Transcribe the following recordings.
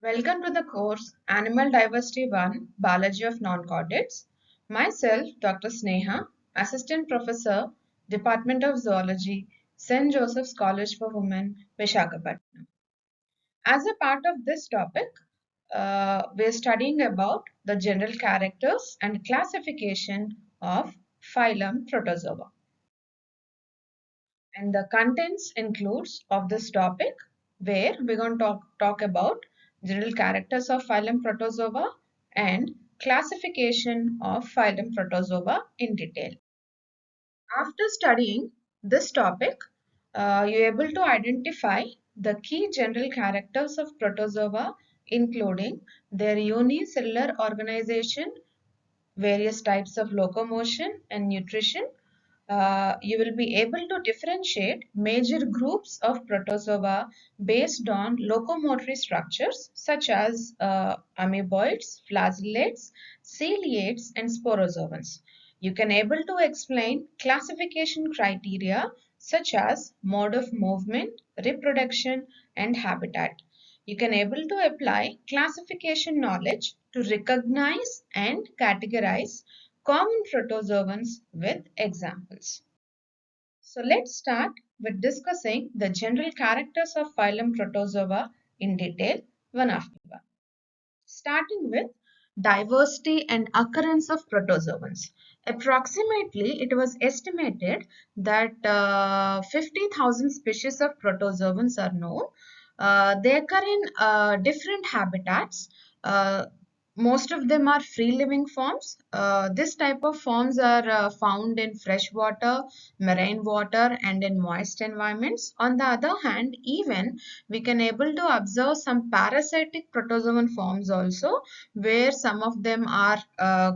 Welcome to the course Animal Diversity 1 Biology of Non-Chordates. Myself, Dr. Sneha, Assistant Professor, Department of Zoology, St. Joseph's College for Women, Visakhapatnam. As a part of this topic, we're studying about the general characters and classification of phylum Protozoa. And the contents includes of this topic where we're going to talk about general characters of phylum Protozoa and classification of phylum Protozoa in detail. After studying this topic, you're able to identify the key general characters of Protozoa, including their unicellular organization, various types of locomotion and nutrition. You will be able to differentiate major groups of protozoa based on locomotory structures such as amoeboids, flagellates, ciliates, and sporozoans. You can able to explain classification criteria such as mode of movement, reproduction, and habitat. You can able to apply classification knowledge to recognize and categorize common protozoans with examples. So let's start with discussing the general characters of phylum Protozoa in detail one after one. Starting with diversity and occurrence of protozoans. Approximately, it was estimated that 50,000 species of protozoans are known. They occur in different habitats. Uh, Most of them are free living forms. This type of forms are found in freshwater, marine water, and in moist environments. On the other hand, even we can able to observe some parasitic protozoan forms also, where some of them are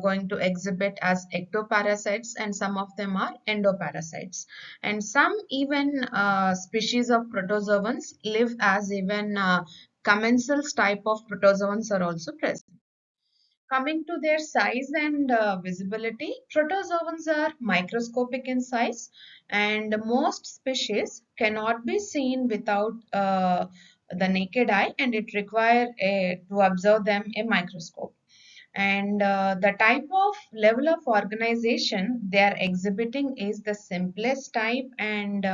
going to exhibit as ectoparasites and some of them are endoparasites. And some even species of protozoans live as even commensals type of protozoans are also present. Coming to their size and visibility, protozoans are microscopic in size, and most species cannot be seen without the naked eye, and it requires to observe them a microscope. And the type of level of organization they are exhibiting is the simplest type, and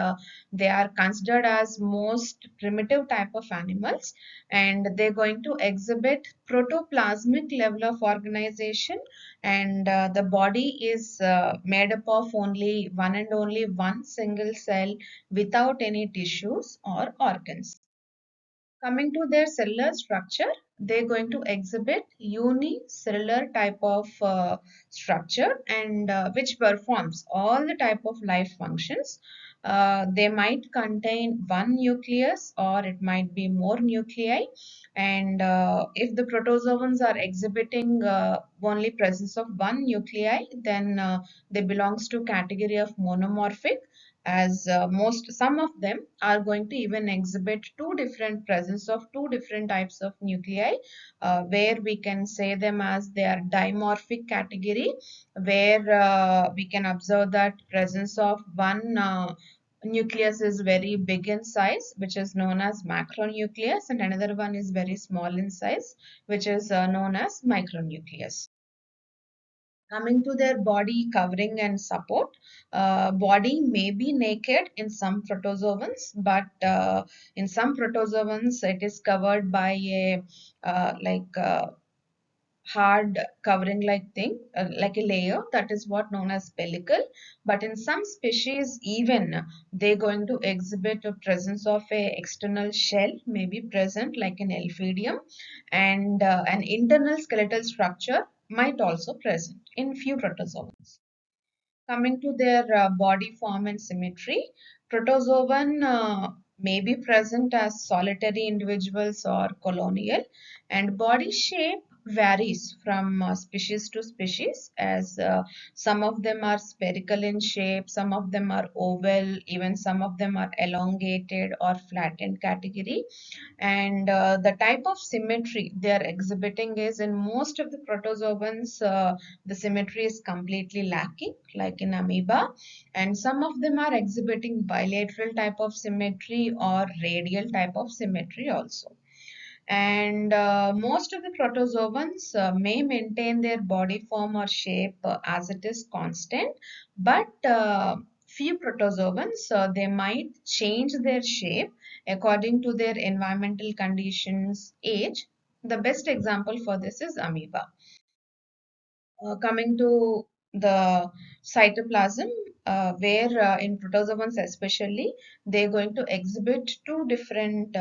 they are considered as most primitive type of animals, and they're going to exhibit protoplasmic level of organization, and the body is made up of only one and only one single cell without any tissues or organs. Coming to their cellular structure, they're going to exhibit unicellular type of structure, and which performs all the type of life functions. They might contain one nucleus or it might be more nuclei, and if the protozoans are exhibiting only presence of one nuclei, then they belongs to category of monomorphic, as most some of them are going to even exhibit two different presence of two different types of nuclei, where we can say them as they are dimorphic category, where we can observe that presence of one nucleus is very big in size, which is known as macronucleus, and another one is very small in size, which is known as micronucleus. Coming to their body covering and support, body may be naked in some protozoans, but in some protozoans it is covered by a hard covering like thing, like a layer, that is what known as pellicle. But in some species, even they're going to exhibit a presence of a external shell may be present like an elphidium, and an internal skeletal structure might also present in few protozoans. Coming to their body form and symmetry, protozoan may be present as solitary individuals or colonial, and body shape varies from species to species, as some of them are spherical in shape, some of them are oval, even some of them are elongated or flattened category. And the type of symmetry they are exhibiting is in most of the protozoans, the symmetry is completely lacking, like in amoeba, and some of them are exhibiting bilateral type of symmetry or radial type of symmetry also. And most of the protozoans may maintain their body form or shape as it is constant, but few protozoans they might change their shape according to their environmental conditions, age. The best example for this is amoeba. Coming to the cytoplasm, where in protozoans especially, they're going to exhibit two different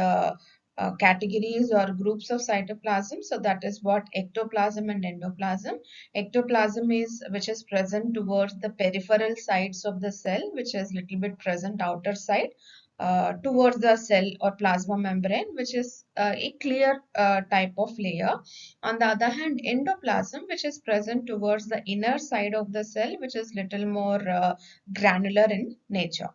categories or groups of cytoplasm. So that is what ectoplasm and endoplasm. Ectoplasm is which is present towards the peripheral sides of the cell, which is little bit present outer side. Towards the cell or plasma membrane, which is a clear type of layer. On the other hand, endoplasm, which is present towards the inner side of the cell, which is little more granular in nature.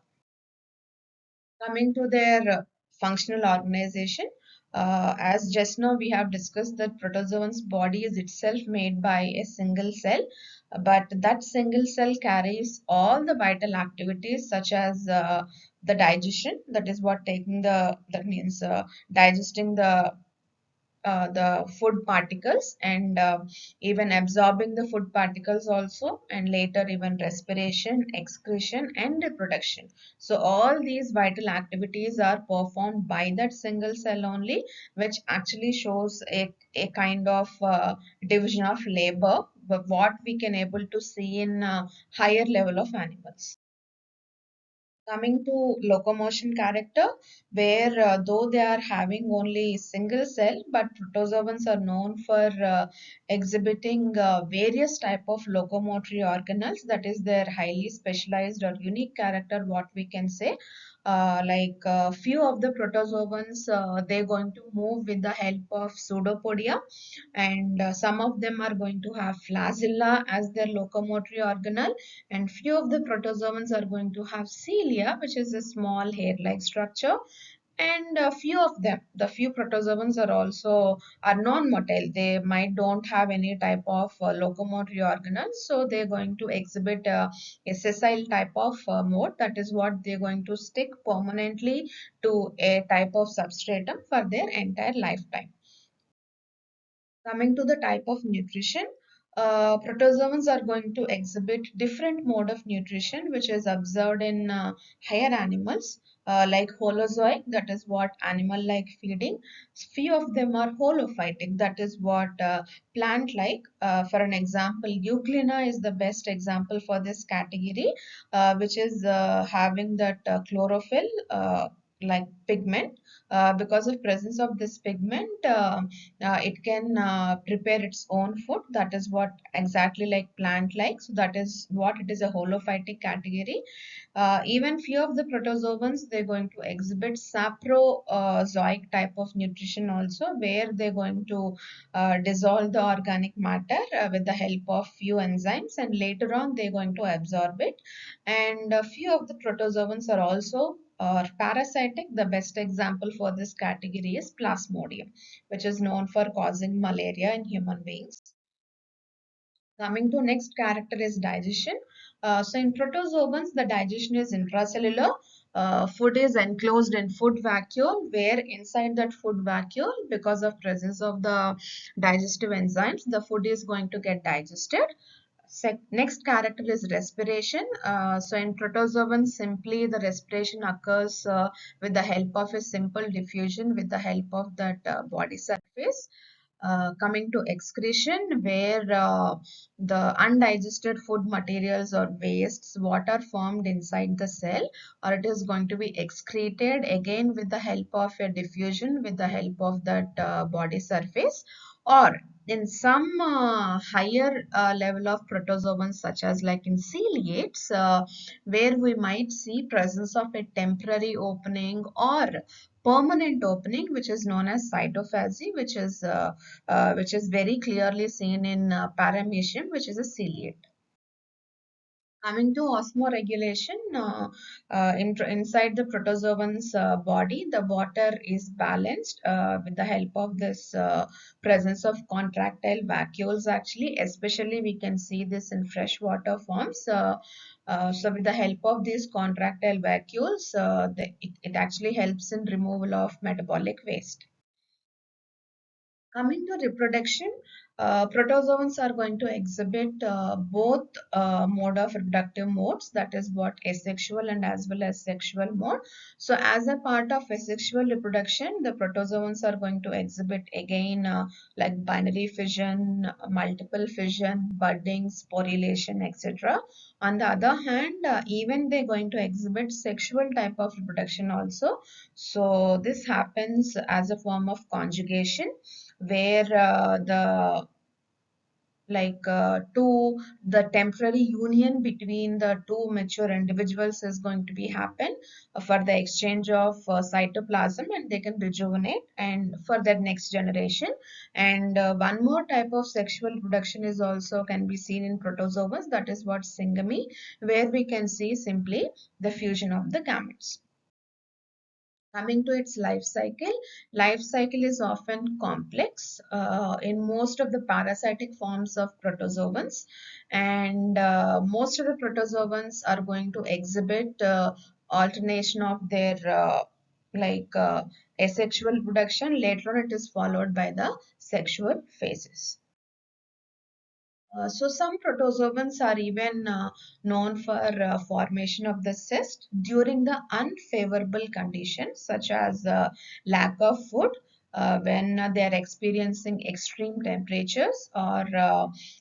Coming to their functional organization, as just now we have discussed that protozoan's body is itself made by a single cell, but that single cell carries all the vital activities such as the digestion, that is what taking the, that means digesting the food particles and even absorbing the food particles also, and later even respiration, excretion and reproduction. So all these vital activities are performed by that single cell only, which actually shows a kind of division of labor, but what we can able to see in higher level of animals. Coming to locomotion character, where though they are having only single cell, but protozoans are known for exhibiting various type of locomotory organelles. That is their highly specialized or unique character, what we can say. Few of the protozoans, they're going to move with the help of pseudopodia, and some of them are going to have flagella as their locomotory organelle, and few of the protozoans are going to have cilia, which is a small hair-like structure, and a few of them, the few protozoans are also are non-motile. They might don't have any type of locomotory organelles, so they're going to exhibit a sessile type of mode. That is what they're going to stick permanently to a type of substratum for their entire lifetime. Coming to the type of nutrition, protozoans are going to exhibit different mode of nutrition, which is observed in higher animals, like holozoic, that is what animal-like feeding. Few of them are holophytic, that is what plant-like. For an example, Euglena is the best example for this category, which is having that chlorophyll like pigment. Because of presence of this pigment, it can prepare its own food. That is what exactly like plant like. So that is what it is, a holophytic category. Even few of the protozoans, they're going to exhibit saprozoic type of nutrition also, where they're going to dissolve the organic matter with the help of few enzymes, and later on they're going to absorb it. And a few of the protozoans are also parasitic. The best example for this category is Plasmodium, which is known for causing malaria in human beings. Coming to next character is digestion. So in protozoans, the digestion is intracellular. Food is enclosed in food vacuole, where inside that food vacuole, because of presence of the digestive enzymes, the food is going to get digested. Next character is respiration. So in protozoans, simply the respiration occurs with the help of a simple diffusion with the help of that body surface. Coming to excretion, where the undigested food materials or wastes, what are formed inside the cell, or it is going to be excreted again with the help of a diffusion with the help of that body surface, or in some higher level of protozoans, such as like in ciliates, where we might see presence of a temporary opening or permanent opening, which is known as cytophagy, which is very clearly seen in paramecium, which is a ciliate. Coming to osmoregulation, inside the protozoan's body, the water is balanced with the help of this presence of contractile vacuoles. Actually, especially we can see this in freshwater forms. So with the help of these contractile vacuoles, it actually helps in removal of metabolic waste. Coming to reproduction, protozoans are going to exhibit both mode of reproductive modes, that is what asexual and as well as sexual mode. So as a part of asexual reproduction, the protozoans are going to exhibit again like binary fission, multiple fission, budding, sporulation, etc. On the other hand, even they're going to exhibit sexual type of reproduction also. So this happens as a form of conjugation where the temporary union between the two mature individuals is going to be happen for the exchange of cytoplasm, and they can rejuvenate and for their next generation. And one more type of sexual reproduction is also can be seen in protozoans, that is what syngamy, where we can see simply the fusion of the gametes. Coming to its life cycle is often complex in most of the parasitic forms of protozoans, and most of the protozoans are going to exhibit alternation of their asexual reproduction. Later on, it is followed by the sexual phases. So some protozoans are even known for formation of the cyst during the unfavorable conditions such as lack of food when they are experiencing extreme temperatures or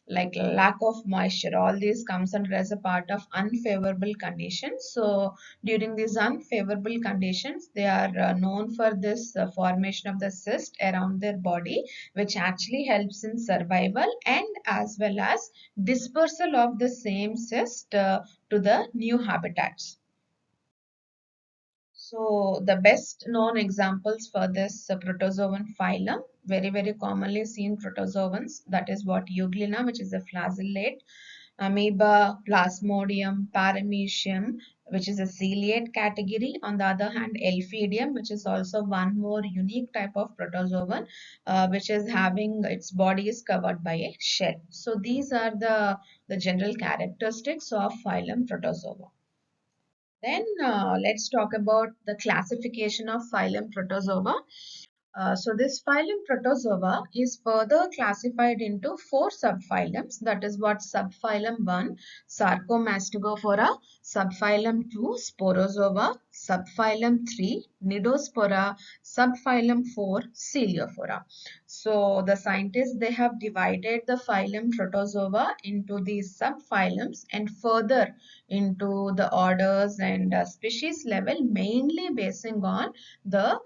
like lack of moisture. All these comes under as a part of unfavorable conditions. So during these unfavorable conditions, they are known for this formation of the cyst around their body, which actually helps in survival and as well as dispersal of the same cyst to the new habitats. So the best known examples for this protozoan phylum, very commonly seen protozoans, that is what Euglena, which is a flagellate, amoeba, plasmodium, paramecium, which is a ciliate category. On the other hand, Elphidium, which is also one more unique type of protozoan, which is having its body is covered by a shell. So these are the general characteristics of phylum Protozoa. Then let's talk about the classification of phylum Protozoa. So this phylum Protozoa is further classified into four subphylums. That is what subphylum 1, Sarcomastigophora, subphylum 2, Sporozoa, subphylum 3, Nidospora, subphylum 4, Celiophora. So the scientists, they have divided the phylum Protozoa into these subphylums and further into the orders and species level, mainly basing on the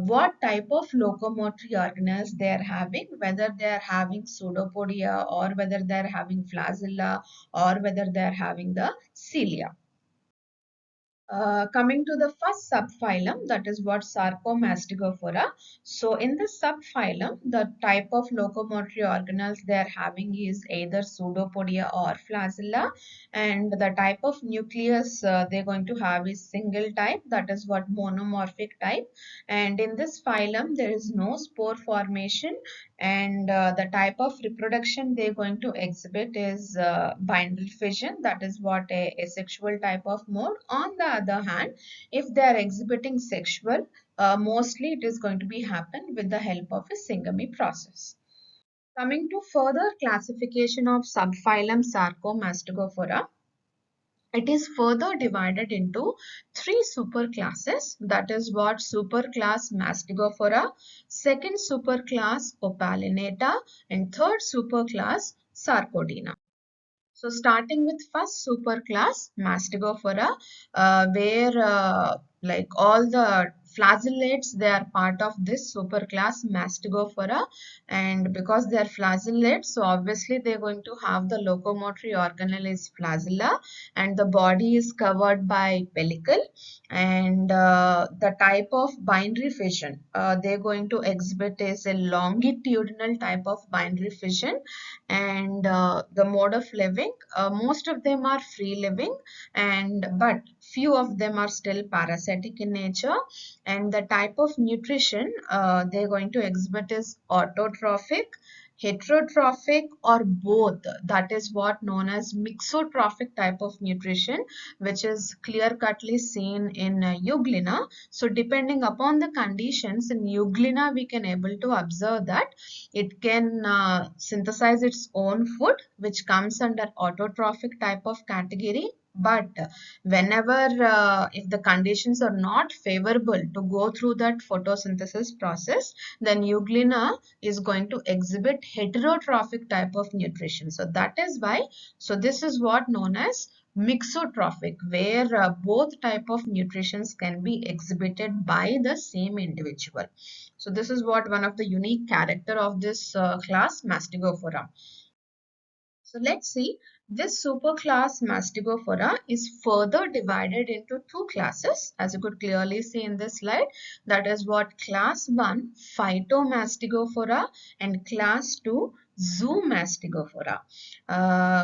what type of locomotory organelles they are having, whether they are having pseudopodia or whether they are having flagella or whether they are having the cilia. Coming to the first subphylum, that is what Sarcomastigophora. So in this subphylum, the type of locomotory organelles they are having is either pseudopodia or flagella, and the type of nucleus they're going to have is single type, that is what monomorphic type. And in this phylum, there is no spore formation, and the type of reproduction they're going to exhibit is binary fission, that is what a asexual type of mode. On the other hand, if they are exhibiting sexual, mostly it is going to be happen with the help of a syngamy process. Coming to further classification of subphylum Sarcomastigophora, it is further divided into three superclasses, that is what superclass Mastigophora, second superclass Opalinata, and third superclass Sarcodina. So starting with first superclass Mastigophora, where like all the flagellates, they are part of this superclass Mastigophora, and because they are flagellates, so obviously they are going to have the locomotory organelle is flagella, and the body is covered by pellicle, and the type of binary fission they are going to exhibit is a longitudinal type of binary fission, and the mode of living, most of them are free living, and but few of them are still parasitic in nature, and the type of nutrition they're going to exhibit is autotrophic, heterotrophic or both. That is what known as mixotrophic type of nutrition, which is clear-cutly seen in Euglena. So depending upon the conditions in Euglena, we can able to observe that it can synthesize its own food, which comes under autotrophic type of category. But whenever if the conditions are not favorable to go through that photosynthesis process, then Euglena is going to exhibit heterotrophic type of nutrition. So that is why, so this is what known as mixotrophic, where both type of nutritions can be exhibited by the same individual. So this is what one of the unique character of this class Mastigophora. So let's see, this superclass Mastigophora is further divided into two classes, as you could clearly see in this slide. That is what class 1 Phytomastigophora and class 2 Zoomastigophora.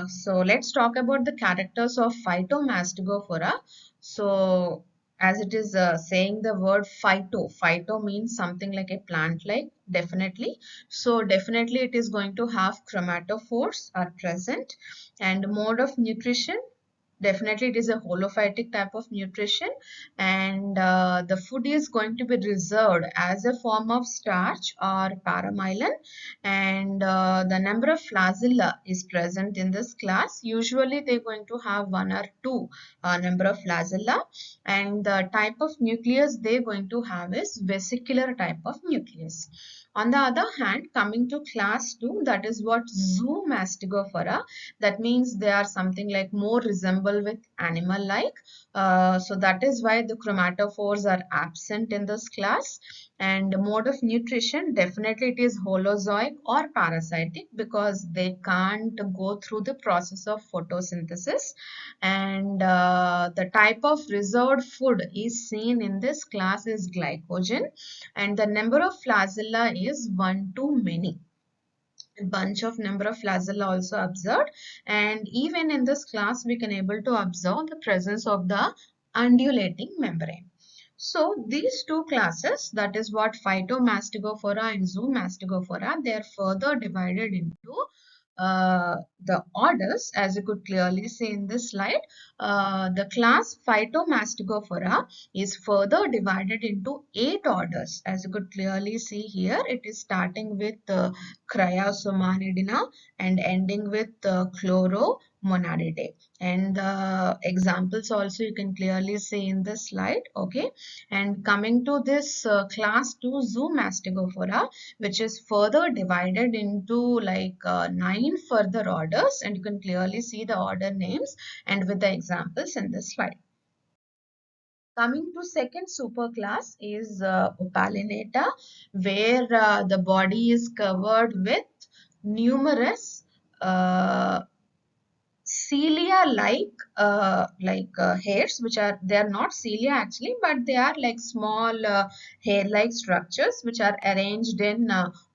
So let's talk about the characters of Phytomastigophora. So as it is saying the word phyto means something like a plant like, definitely. So definitely it is going to have chromatophores are present, and mode of nutrition, definitely it is a holophytic type of nutrition, and the food is going to be reserved as a form of starch or paramylon, and the number of flagella is present in this class. Usually they're going to have one or two number of flagella, and the type of nucleus they're going to have is vesicular type of nucleus. On the other hand, coming to class 2, that is what Zoomastigophora, that means they are something like more resemble with animal like. So that is why the chromatophores are absent in this class. And mode of nutrition, definitely it is holozoic or parasitic, because they can't go through the process of photosynthesis. And the type of reserved food is seen in this class is glycogen, and the number of flagella is 1 to many. A bunch of number of flagella also observed, and even in this class we can able to observe the presence of the undulating membrane. So these two classes, that is what Phytomastigophora and Zoomastigophora, they are further divided into the orders, as you could clearly see in this slide. The class Phytomastigophora is further divided into 8 orders, as you could clearly see here. It is starting with Cryosomanidina and ending with Chloromonadidae. And the examples also you can clearly see in this slide. Okay, and coming to this class 2 Zoomastigophora, which is further divided into like 9 further orders, and you can clearly see the order names and with the examples in this slide. Coming to second superclass is Opalinata, where the body is covered with numerous cilia like hairs, which are, they are not cilia actually, but they are like small hair like structures which are arranged in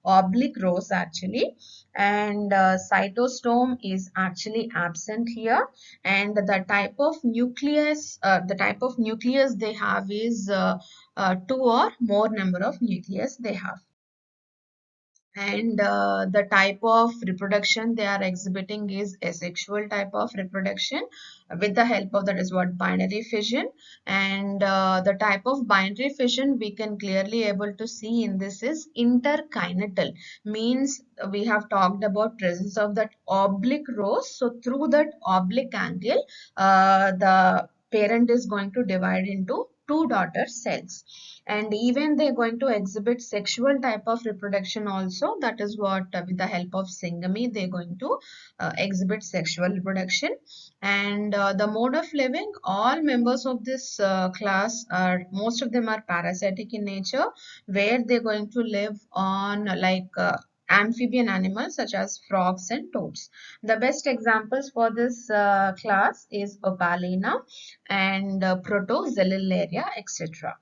oblique rows actually. And cytostome is actually absent here, and the type of nucleus they have is 2 or more number of nucleus they have. And the type of reproduction they are exhibiting is asexual type of reproduction with the help of, that is what, binary fission. And the type of binary fission we can clearly able to see in this is interkinetal, means we have talked about presence of that oblique rows. So through that oblique angle, the parent is going to divide into two daughter cells, and even they're going to exhibit sexual type of reproduction also. That is what with the help of syngamy they're going to exhibit sexual reproduction. And the mode of living, all members of this class are, most of them are parasitic in nature, where they're going to live on like amphibian animals such as frogs and toads. The best examples for this class is Opalina and Protozoa, etc.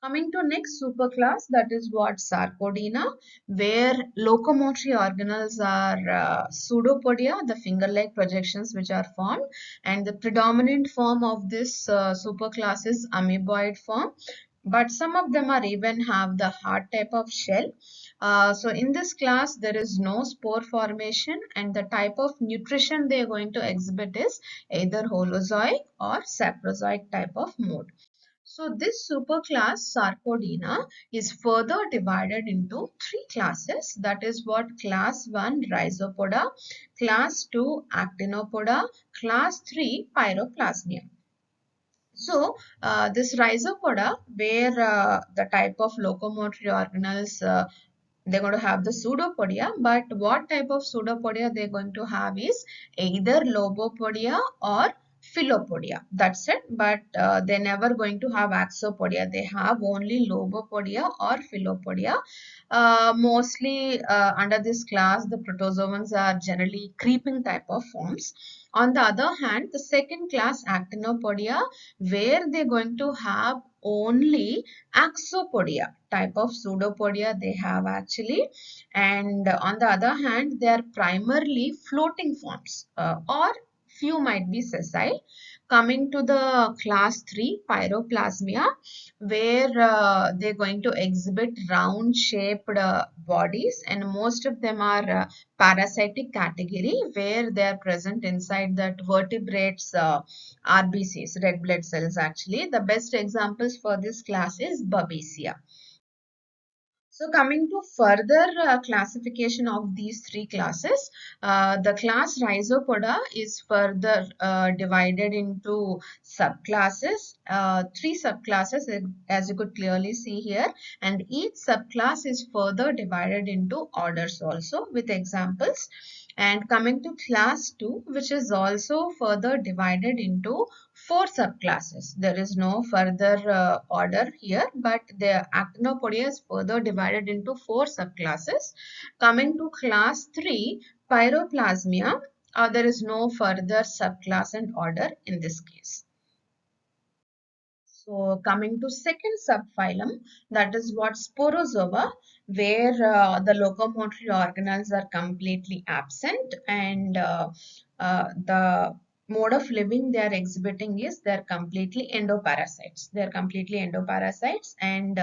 Coming to next superclass, that is what Sarcodina, where locomotory organelles are pseudopodia, the finger-like projections which are formed, and the predominant form of this superclass is amoeboid form. But some of them are even have the hard type of shell. So in this class, there is no spore formation, and the type of nutrition they are going to exhibit is either holozoic or saprozoic type of mode. So this superclass Sarcodina is further divided into three classes. That is what class 1 Rhizopoda, class 2 Actinopoda, class 3 Pyroplasmia. So, this rhizopoda, where the type of locomotory organelles they're going to have the pseudopodia, but what type of pseudopodia they're going to have is either lobopodia or philopodia. That's it, but they're never going to have axopodia. They have only lobopodia or philopodia. Mostly under this class, the protozoans are generally creeping type of forms. On the other hand, the second class actinopodia, where they're going to have only axopodia type of pseudopodia they have actually, and on the other hand they are primarily floating forms, or few might be sessile. Coming to the class 3 pyroplasmia, where they're going to exhibit round shaped bodies, and most of them are parasitic category, where they are present inside that vertebrates RBCs, red blood cells actually. The best examples for this class is Babesia. So coming to further classification of these three classes, the class Rhizopoda is further divided into subclasses, three subclasses as you could clearly see here, and each subclass is further divided into orders also with examples. And coming to class 2, which is also further divided into four subclasses. There is no further order here, but the Actinopodia is further divided into four subclasses. Coming to class 3, Pyroplasmia, there is no further subclass and order in this case. So coming to second subphylum, that is what Sporozoa, where the locomotory organelles are completely absent, and the mode of living they are exhibiting is they are completely endoparasites. They are completely endoparasites, and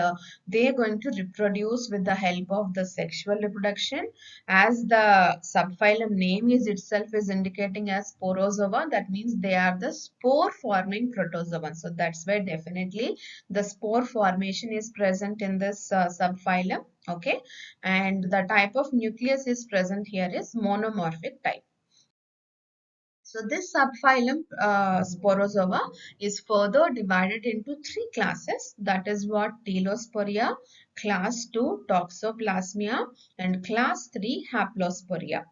they are going to reproduce with the help of the sexual reproduction. As the subphylum name is itself is indicating as Sporozoa, that means they are the spore forming protozoans. So that's why definitely the spore formation is present in this subphylum. Okay, and the type of nucleus is present here is monomorphic type. So this subphylum Sporozoa is further divided into three classes. That is what Telosporia, class 2 Toxoplasmia, and class 3 Haplosporia.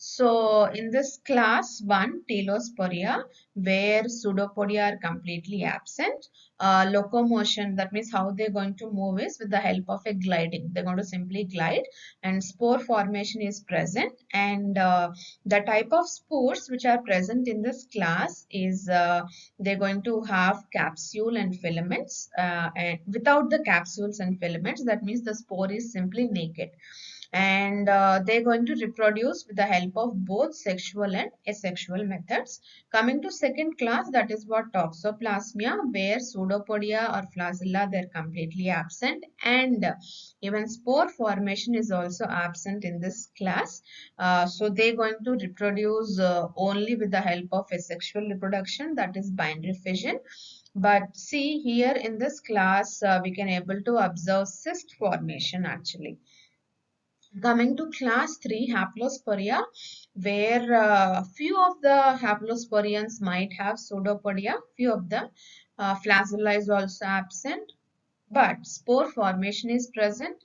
So in this class 1 Telosporia, where pseudopodia are completely absent, locomotion, that means how they're going to move is with the help of a gliding. They're going to simply glide, and spore formation is present, and the type of spores which are present in this class is they're going to have capsule and filaments, and without the capsules and filaments, that means the spore is simply naked, and they're going to reproduce with the help of both sexual and asexual methods. Coming to second class, that is what Toxoplasmia, where pseudopodia or flagella they're completely absent, and even spore formation is also absent in this class. So they're going to reproduce only with the help of asexual reproduction, that is binary fission. But see here in this class, we can able to observe cyst formation actually. Coming to class 3, Haplosporia, where few of the Haplosporians might have pseudopodia, few of them. Flagella is also absent, but spore formation is present.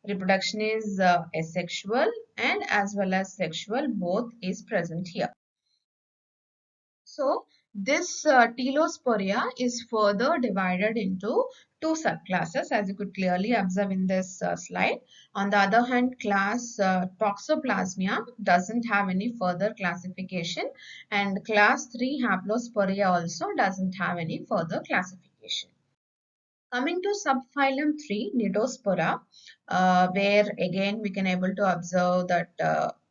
Reproduction is asexual and as well as sexual, both is present here. So this Telosporia is further divided into two subclasses, as you could clearly observe in this slide. On the other hand, class Toxoplasmia doesn't have any further classification, and class 3 Haplosporia also doesn't have any further classification. Coming to subphylum 3, Nidospora, where again we can able to observe that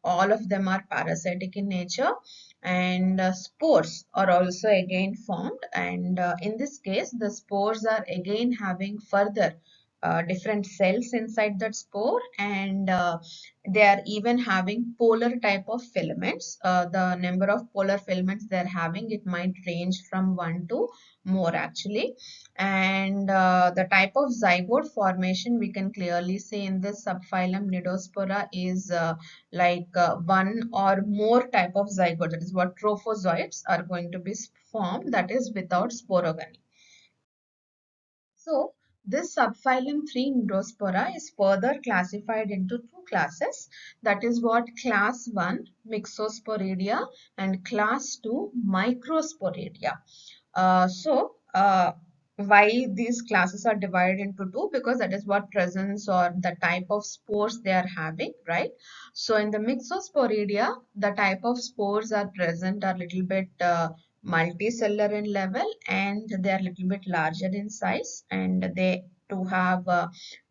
all of them are parasitic in nature, and spores are also again formed, and in this case the spores are again having further different cells inside that spore, and they are even having polar type of filaments. The number of polar filaments they are having, it might range from one to more actually. And the type of zygote formation we can clearly see in this subphylum Nidospora is one or more type of zygote. That is what trophozoites are going to be formed, that is without sporogamy. So this subphylum 3 Nidospora is further classified into two classes. That is what class 1 Myxosporidia and class 2 Microsporidia. Why these classes are divided into two? Because that is what presence or the type of spores they are having, right? So in the Myxosporidia, the type of spores are present are little bit multicellular in level, and they are little bit larger in size, and they to have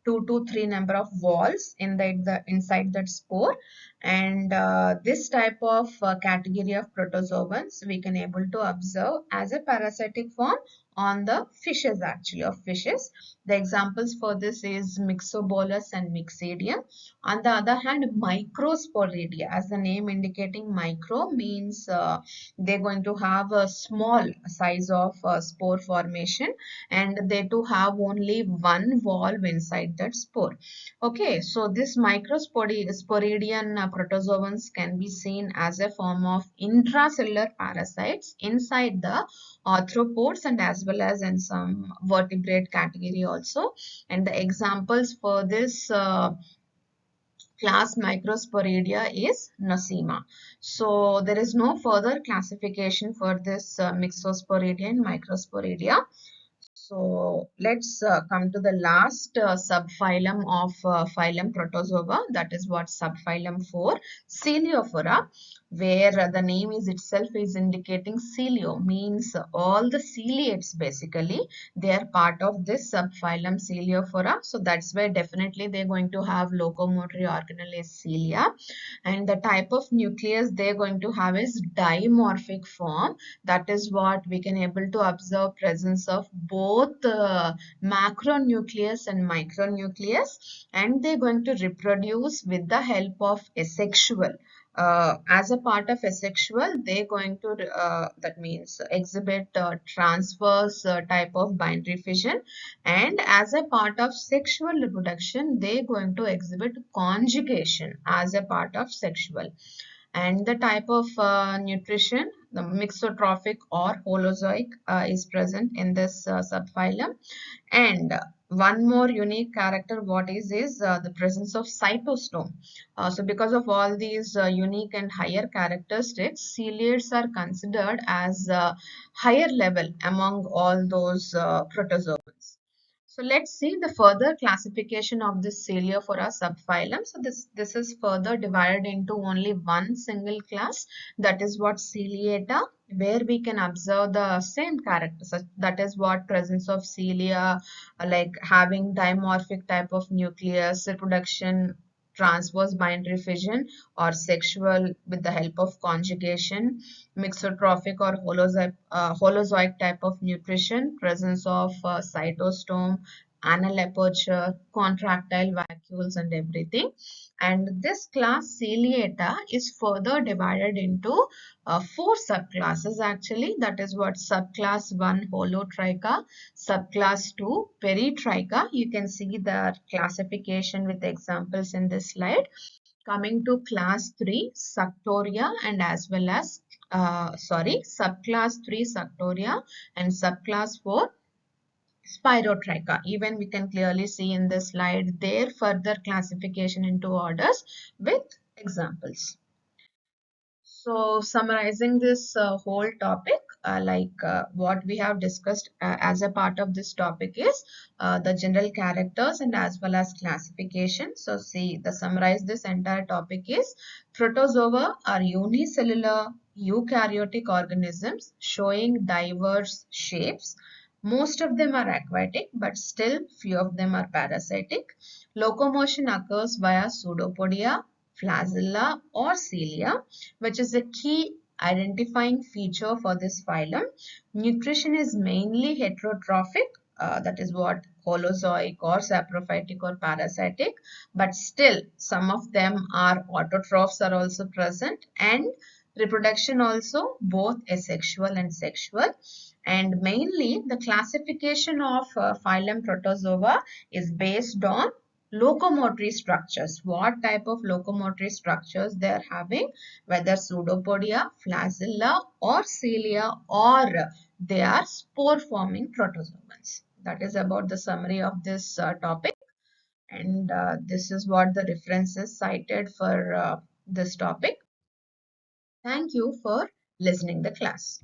2 to 3 number of walls in the inside that spore. And this type of category of protozoans we can able to observe as a parasitic form on the fishes, actually, of fishes. The examples for this is Myxobolus and Myxedium. On the other hand, Microsporidia, as the name indicating micro, means they're going to have a small size of spore formation, and they do have only one valve inside that spore. Okay, so this microsporidian protozoans can be seen as a form of intracellular parasites inside the arthropods and as well as in some vertebrate category also. And the examples for this class Microsporidia is Nosema. So there is no further classification for this Myxosporidia and Microsporidia. So let's come to the last subphylum of phylum Protozoa, that is what subphylum 4, Celiophora, where the name is itself is indicating celio, means all the ciliates basically, they are part of this subphylum Celiophora. So that's why definitely they're going to have locomotory organelle is cilia, and the type of nucleus they're going to have is dimorphic form. That is what we can able to observe presence of both macronucleus and micronucleus, and they're going to reproduce with the help of asexual. As a part of asexual, they're going to that means exhibit transverse type of binary fission, and as a part of sexual reproduction, they're going to exhibit conjugation as a part of sexual. And the type of nutrition, the mixotrophic or holozoic, is present in this subphylum. And one more unique character what is the presence of cytostome. So because of all these unique and higher characteristics, ciliates are considered as higher level among all those protozoans. So let's see the further classification of this Celiophora subphylum. So this is further divided into only one single class, that is what Ciliata, where we can observe the same characters. That is what presence of cilia, like having dimorphic type of nucleus, reproduction, transverse binary fission, or sexual with the help of conjugation, mixotrophic or holozoic type of nutrition, presence of cytostome, anal aperture, contractile vacuoles, and everything. And this class Ciliata is further divided into four subclasses actually. That is what subclass 1 holotricha, subclass 2 peritricha. You can see the classification with examples in this slide. Coming to class 3 Suctoria, and as well as subclass 3 Suctoria and subclass 4 Spirotricha. Even we can clearly see in this slide their further classification into orders with examples. So summarizing this whole topic, what we have discussed as a part of this topic is the general characters and as well as classification. So see, the summarize this entire topic is protozoa are unicellular eukaryotic organisms showing diverse shapes. Most of them are aquatic, but still few of them are parasitic. Locomotion occurs via pseudopodia, flagella, or cilia, which is a key identifying feature for this phylum. Nutrition is mainly heterotrophic, that is what holozoic or saprophytic or parasitic, but still some of them are autotrophs are also present, and reproduction also both asexual and sexual. And mainly the classification of phylum Protozoa is based on locomotory structures. What type of locomotory structures they are having, whether pseudopodia, flagella or cilia, or they are spore forming protozoans. That is about the summary of this topic, and this is what the references cited for this topic. Thank you for listening the class.